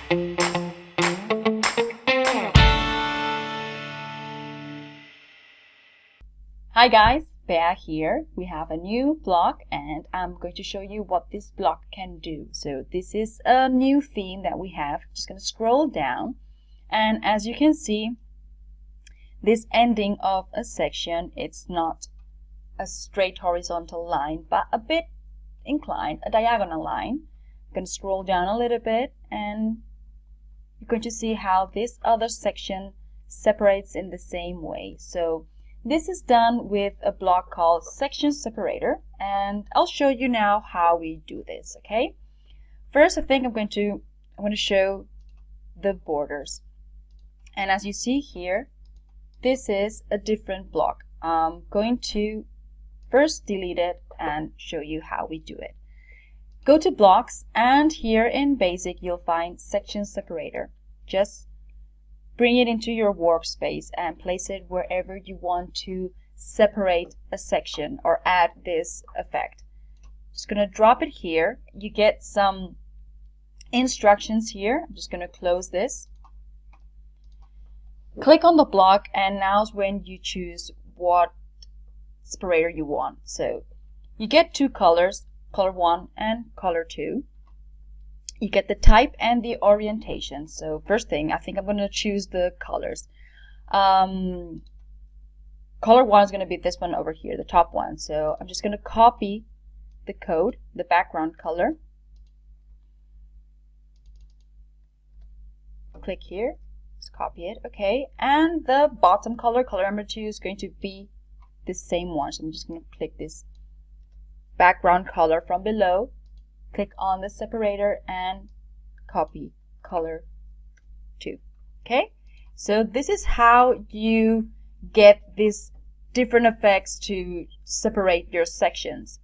Hi guys, Bea here. We have a new block and I'm going to show you what this block can do. So this is a new theme that we have. Just going to scroll down, and as you can see, this ending of a section, it's not a straight horizontal line but a bit inclined, a diagonal line. I'm going to scroll down a little bit and you're going to see how this other section separates in the same way. So this is done with a block called Section Separator, and I'll show you now how we do this. Okay, first I think I'm going to show the borders, and as you see here, this is a different block. I'm going to first delete it and show you how we do it. Go to blocks, and here in basic you'll find Section Separator. Just bring it into your workspace and place it wherever you want to separate a section or add this effect. Just going to drop it here. You get some instructions here. I'm just going to close this. Click on the block, and now's when you choose what separator you want. So you get two colors, color 1 and color 2. You get the type and the orientation. So first thing, I think I'm going to choose the colors. Color 1 is going to be this one over here, the top one. So I'm just going to copy the code, the background color. Click here, just copy it. Okay, and the bottom color, color number 2, is going to be the same one. So I'm just going to click this background color from below. Click on the separator and copy color 2. Okay, so this is how you get these different effects to separate your sections.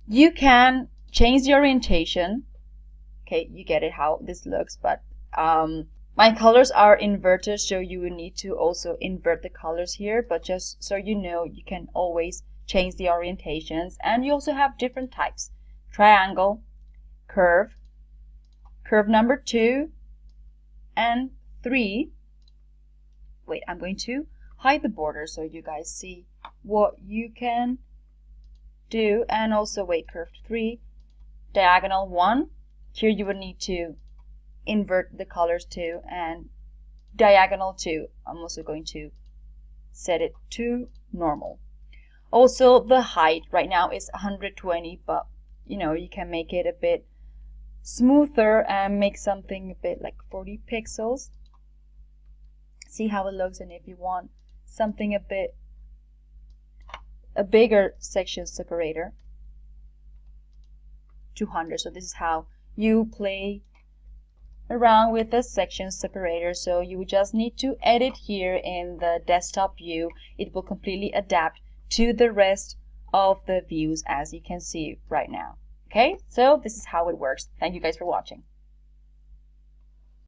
You can change the orientation. Okay, you get it how this looks, but my colors are inverted, so you will need to also invert the colors here. But just so you know, you can always change the orientations, and you also have different types: triangle, curve, curve number 2 and 3. Wait, I'm going to hide the border so you guys see what you can do. And also, wait, curve 3, diagonal 1. Here you would need to invert the colors too, and diagonal 2, I'm also going to set it to normal. Also, the height right now is 120, but you know, you can make it a bit smoother and make something a bit like 40 pixels. See how it looks. And if you want something a bigger section separator, 200. So this is how you play around with the section separator. So you just need to edit here in the desktop view. It will completely adapt to the rest of the views, as you can see right now. Okay, so this is how it works. Thank you guys for watching.